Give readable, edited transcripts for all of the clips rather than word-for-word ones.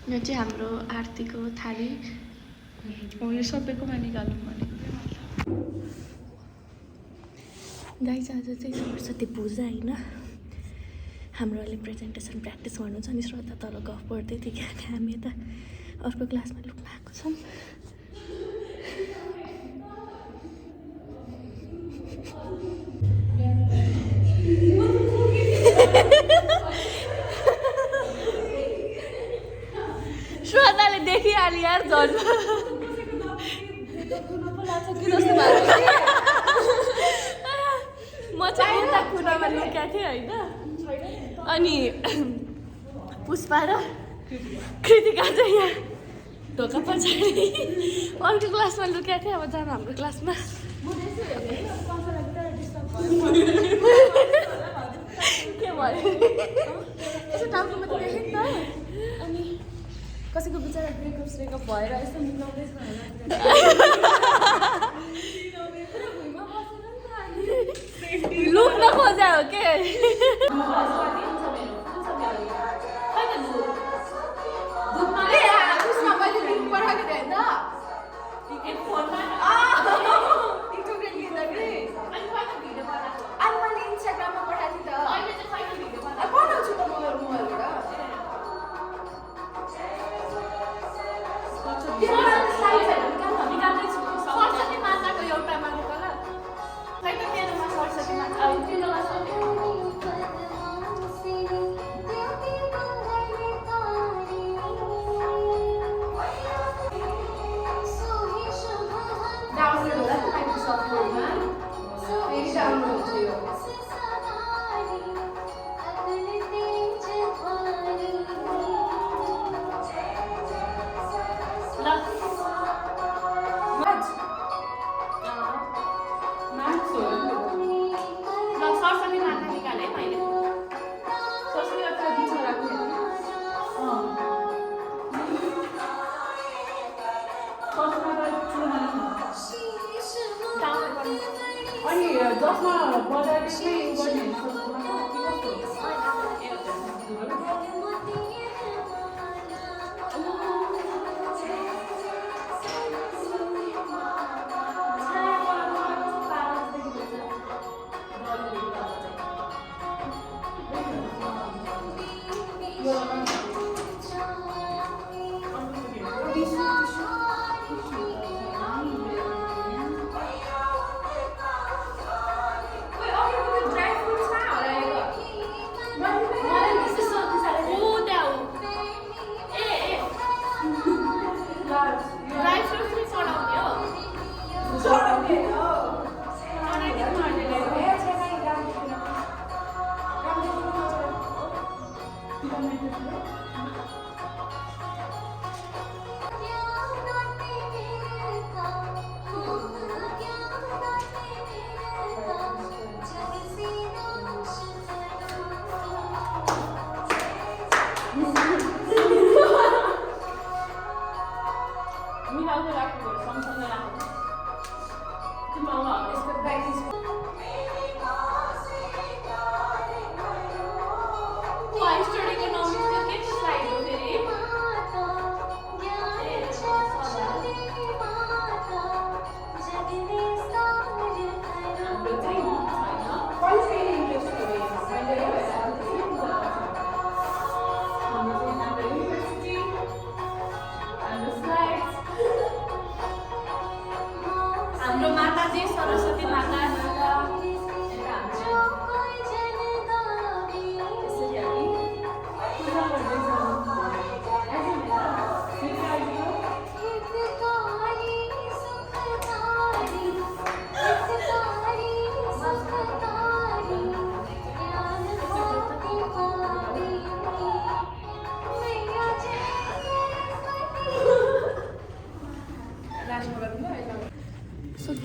यो चाहिँ हाम्रो आरतीको थाली हो। यो सबैकोमा निकालौँ भने गाइस आज चाहिँ सरस्वती पूजा होइन। हाम्रो अहिले प्रेजेन्टेसन प्र्याक्टिस गर्नु छ नि। श्रद्धा तल गफ पढ्दै थियो किनभने हामी यता अर्को क्लासमा लुक्न आएको छौँ। श्रद्धाले देखिहाल्यो यार झन् म चाहिँ यता कुनामा लुकेको थिएँ होइन। अनि पुष्पा र कृतिका चाहिँ यहाँ ढोका पछाडि अर्को क्लासमा लुकेको थिएँ। अब जानु हाम्रो क्लासमा। के भयो यसो टाउकोमा त देखेँ नि त। अनि कसैको बिचरा ब्रेकअप भएर यस्तो मिलाउँदैछ लुक्न खोजा हो के।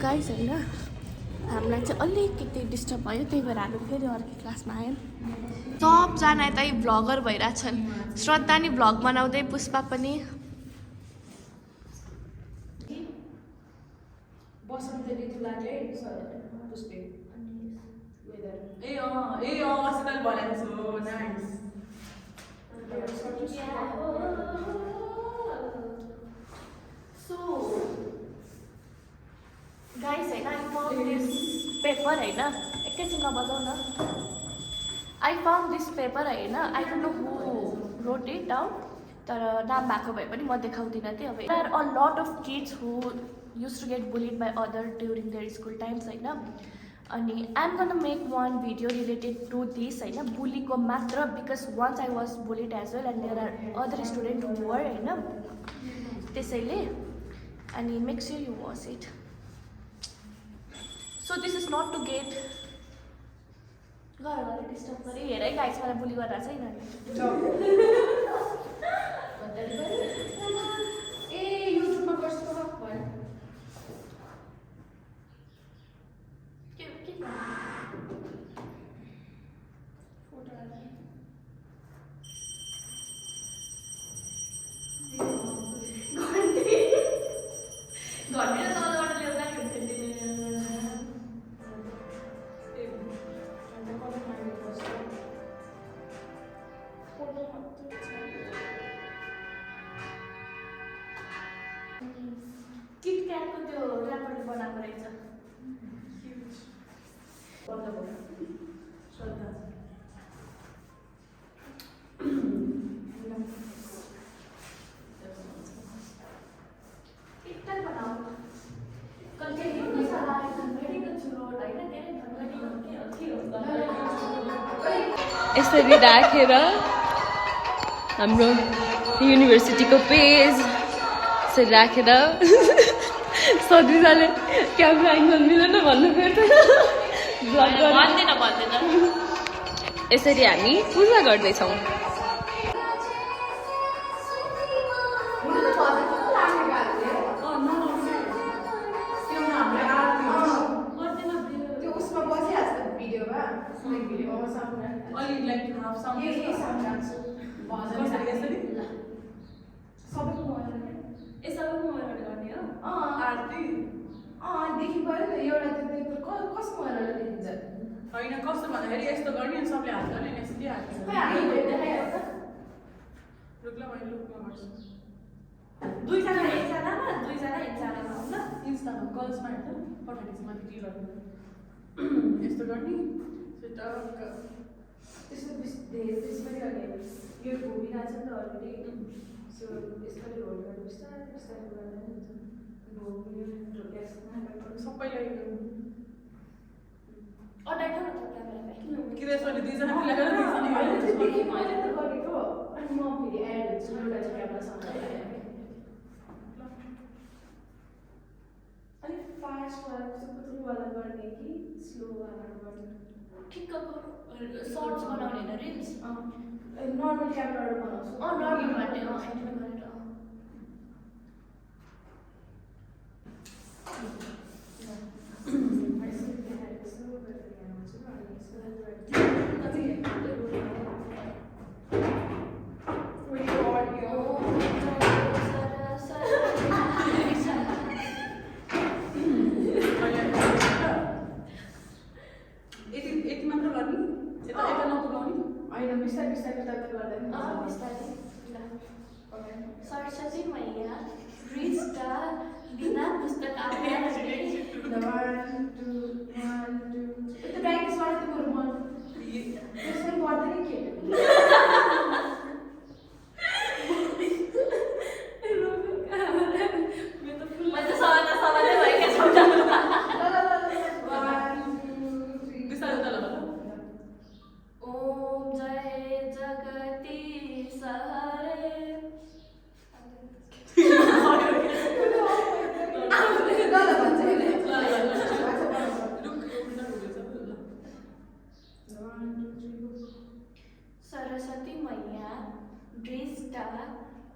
गाइस होइन हामीलाई चाहिँ अलिकति डिस्टर्ब भयो त्यही भएर हामी फेरि अर्को क्लासमा आयौँ। सबजना यतै भ्लगर भइरहेछन्। श्रद्धा नि भ्लग बनाउँदै पुष्पा पनि। पेपर होइन एकैछिन नबजाउ न आई फाउन्ड दिस पेपर होइन I don't know who wrote it down तर नाम भएको भए पनि म देखाउँदिनँ थिएँ अब there are a lot of kids who used to get bullied by other during their school times होइन अनि I am gonna make one video related to this होइन बुलीको मात्र because once I was bullied as well and there are other student who वर होइन त्यसैले अनि make sure you watch it so this is not to get घर घर disturb गरेँ हेर है गाइस मलाई बुली गरेर छैन ए युट्युबमा कस्तो भयो किटक्याटको त्यो ऱ्यापरले बनाएको रहेछ किटक्याट बनाऊ यसरी राखेर हाम्रो युनिभर्सिटीको पेज यसरी राखेर सधैँले क्यामेरा एङ्गल मिलेन भन्नु भन्दैन यसरी हामी पूजा गर्दैछौँ देखि पऱ्यो नि एउटा कसको हेरेर देखिन्छ होइन कस्तो भन्दाखेरि यस्तो गर्ने अनि सबले हात गर्ने यसरी हात दुईजना एकजनामा इन्स्टामा गर्ल्समा हेर्छ पठाइदिन्छु मैले के गर्नु यस्तो गर्ने त्यस्तो त्यसरी गर्ने यो घुमिरहेको छ नि त अलरेडी सो यसरी होल्ड गर्नु बिस्तारै बिस्तारै गर्दा हुन्छ सबैलाई सर्ट्स बनाउने होइन रिल्स नर्मल क्यामेराबाट बनाउँछु नर्मल बाटे एडिट गरेर सरस्वती मैया रिस्टा बिना पुस्तक ओम जय जगदीश हरे सरस्वती मैया दृष्टा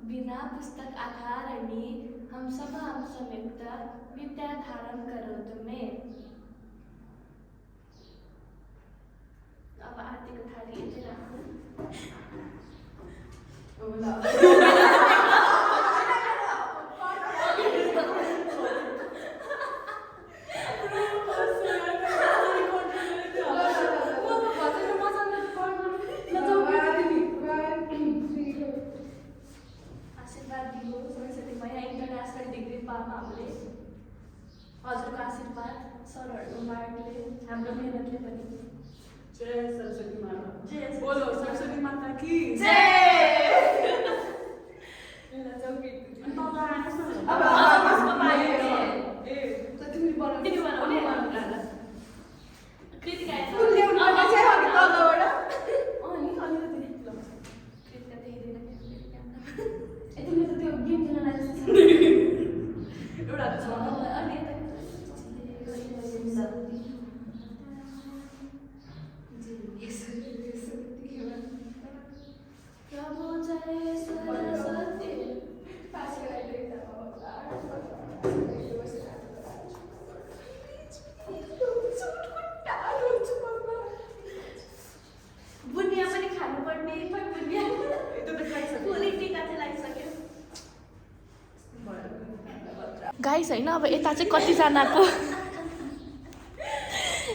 बिना पुस्तक आधारणी हम संयुक्त विद्या धारण करो तुम्हें। अब आरती को थाली यति राख्नु आशीर्वाद दिनु सरस्वती मैया इंटरनेशनल डिग्री पामा हामीले हजुरको आशीर्वाद सरहरूको मार्गले हाम्रो मेहनतले पनि जय सरस्वती माता जय बोलो सरस्वती माता की बुनिया पनि खानुपर्ने बुनिया फुली टिका चाहिँ लागिसक्यो गाइस होइन अब यता चाहिँ कतिजनाको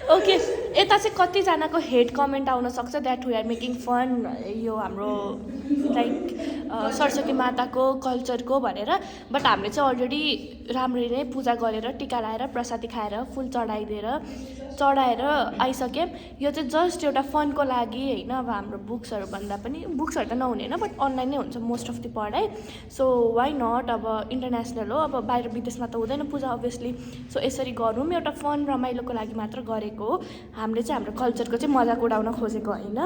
ओके यता चाहिँ कतिजनाको हेड कमेन्ट आउन सक्छ that we are making fun यो हाम्रो लाइक सरस्वती माताको कल्चरको भनेर बट हामीले चाहिँ अलरेडी राम्ररी नै पूजा गरेर टिका लगाएर प्रसादी खाएर फुल चढाएर आइसक्यौँ यो चाहिँ जस्ट एउटा फनको लागि होइन अब हाम्रो बुक्सहरू भन्दा पनि बुक्सहरू त नहुने होइन बट अनलाइन नै हुन्छ मोस्ट अफ द पढाइ सो वाइ नट अब इन्टरनेसनल हो अब बाहिर विदेशमा त हुँदैन पूजा अभियसली सो यसरी गरौँ एउटा फन रमाइलोको लागि मात्र गरेको हो हामीले चाहिँ हाम्रो कल्चरको चाहिँ मजाक उडाउन खोजेको होइन